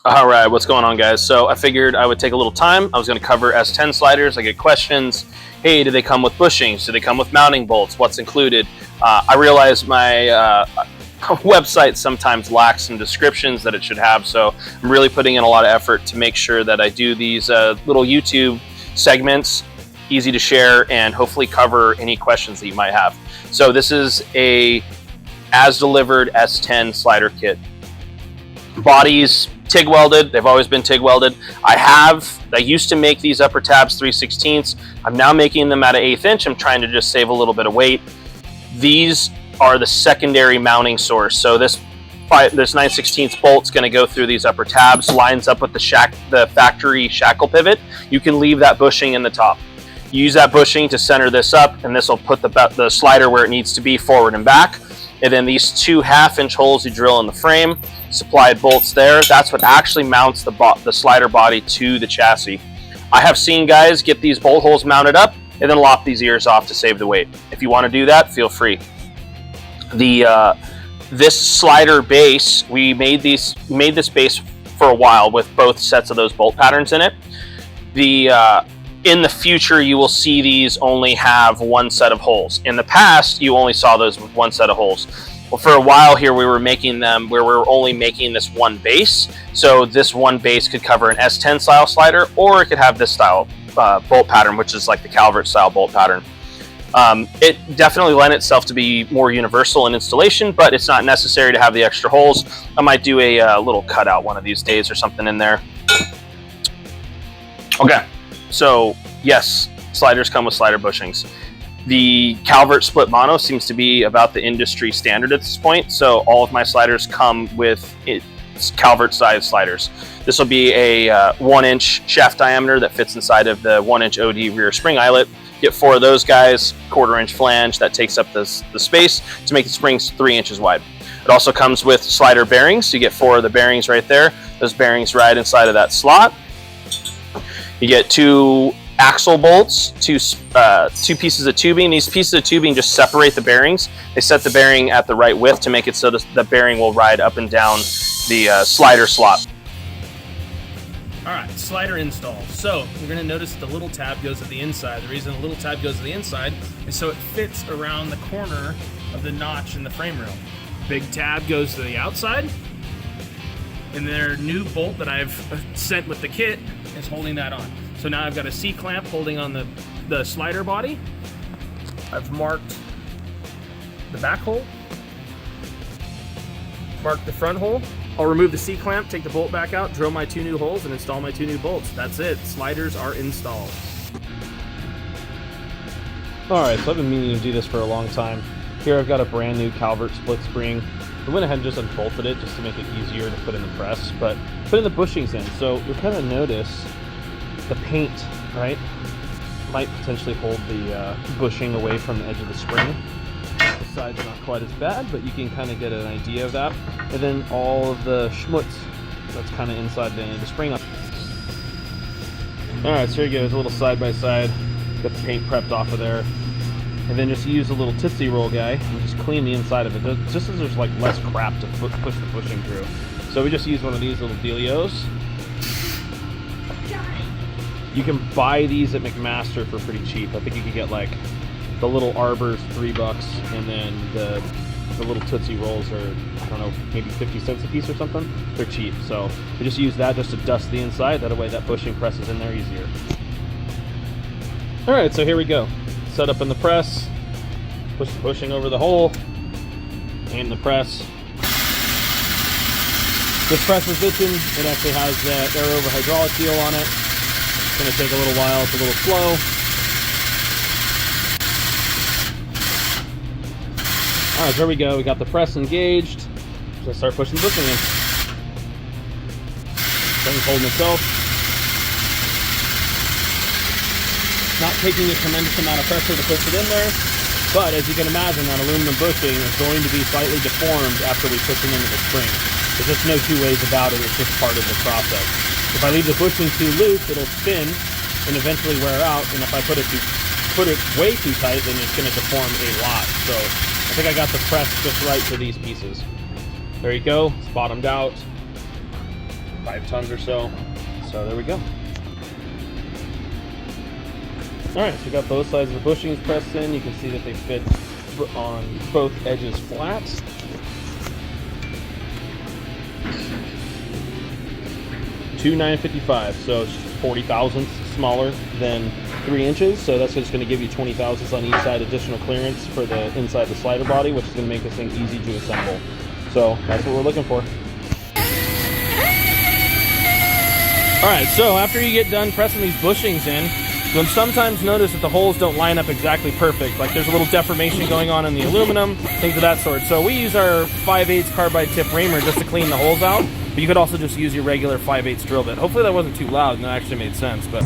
All right, what's going on, guys? So I figured I would take a little time. I was going to cover S10 sliders. I get questions. Hey, do they come with bushings? Do they come with mounting bolts? What's included? I realize my website sometimes lacks some descriptions that it should have, so I'm really putting in a lot of effort to make sure that I do these little YouTube segments, easy to share, and hopefully cover any questions that you might have. So this is a as-delivered S10 slider kit. Bodies TIG welded. They've always been TIG welded. I used to make these upper tabs 3/16. I'm now making them at an 1/8 inch. I'm trying to just save a little bit of weight. These are the secondary mounting source. So this 9/16 bolt's going to go through these upper tabs, lines up with the factory shackle pivot. You can leave that bushing in the top. You use that bushing to center this up, and this will put the slider where it needs to be, forward and back. And then these 2 1/2-inch holes you drill in the frame, supplied bolts there. That's what actually mounts the slider body to the chassis. I have seen guys get these bolt holes mounted up and then lop these ears off to save the weight. If you want to do that, feel free. This slider base, we made this base for a while with both sets of those bolt patterns in it. In the future, you will see these only have one set of holes. In the past, you only saw those with one set of holes. Well, for a while here, we were making them where we were only making this one base. So this one base could cover an S10 style slider, or it could have this style bolt pattern, which is like the Calvert style bolt pattern. It definitely lent itself to be more universal in installation, but it's not necessary to have the extra holes. I might do a little cutout one of these days or something in there. Okay. So yes, sliders come with slider bushings. The Calvert split mono seems to be about the industry standard at this point. So all of my sliders come with Calvert size sliders. This will be a 1-inch shaft diameter that fits inside of the 1-inch OD rear spring eyelet. Get 4 of those guys, 1/4-inch flange that takes up the space to make the springs 3 inches wide. It also comes with slider bearings. You get 4 of the bearings right there. Those bearings ride inside of that slot. You get 2 axle bolts, two pieces of tubing. These pieces of tubing just separate the bearings. They set the bearing at the right width to make it so the bearing will ride up and down the slider slot. All right, slider install. So you're gonna notice the little tab goes to the inside. The reason the little tab goes to the inside is so it fits around the corner of the notch in the frame rail. Big tab goes to the outside, and their new bolt that I've sent with the kit is holding that on. So now I've got a C-clamp holding on the slider body. I've marked the back hole, marked the front hole. I'll remove the C-clamp, take the bolt back out, drill my 2 new holes, and install my 2 new bolts. That's it. Sliders are installed. Alright, so I've been meaning to do this for a long time. Here I've got a brand new Calvert split spring. I went ahead and just unbolted it just to make it easier to put in the press, but putting the bushings in. So you'll kind of notice the paint, right, might potentially hold the bushing away from the edge of the spring. The side's not quite as bad, but you can kind of get an idea of that. And then all of the schmutz that's kind of inside the end of the spring. Alright, so here you go, a little side-by-side. Got the paint prepped off of there. And then just use a little Tootsie Roll guy and just clean the inside of it, just as there's like less crap to push the bushing through. So we just use one of these little dealios. You can buy these at McMaster for pretty cheap. I think you can get like the little arbors $3, and then the little Tootsie Rolls are, I don't know, maybe 50 cents a piece or something. They're cheap, so we just use that just to dust the inside. That way that bushing presses in there easier. All right, so here we go. Set up in the press, push the bushing over the hole, and the press. This press is itching. It actually has the air over hydraulic seal on it. It's going to take a little while. It's a little slow. All right, there we go. We got the press engaged. Just start pushing the bushing in. Thing's holding itself. Not taking a tremendous amount of pressure to push it in there, but as you can imagine, that aluminum bushing is going to be slightly deformed after we push it into the spring. There's just no 2 ways about it. It's just part of the process. If I leave the bushing too loose, it'll spin and eventually wear out. And if I put it way too tight, then it's going to deform a lot. So I think I got the press just right for these pieces. There you go. It's bottomed out. 5 tons or so. So there we go. Alright, so we got both sides of the bushings pressed in. You can see that they fit on both edges flat. Two 955, so it's 40 thousandths smaller than 3 inches. So that's just going to give you 20 thousandths on each side additional clearance for the inside the slider body, which is going to make this thing easy to assemble. So that's what we're looking for. Alright, so after you get done pressing these bushings in, you'll sometimes notice that the holes don't line up exactly perfect. Like there's a little deformation going on in the aluminum, things of that sort. So we use our 5/8 carbide tip reamer just to clean the holes out, but you could also just use your regular 5/8 drill bit. Hopefully that wasn't too loud and that actually made sense, but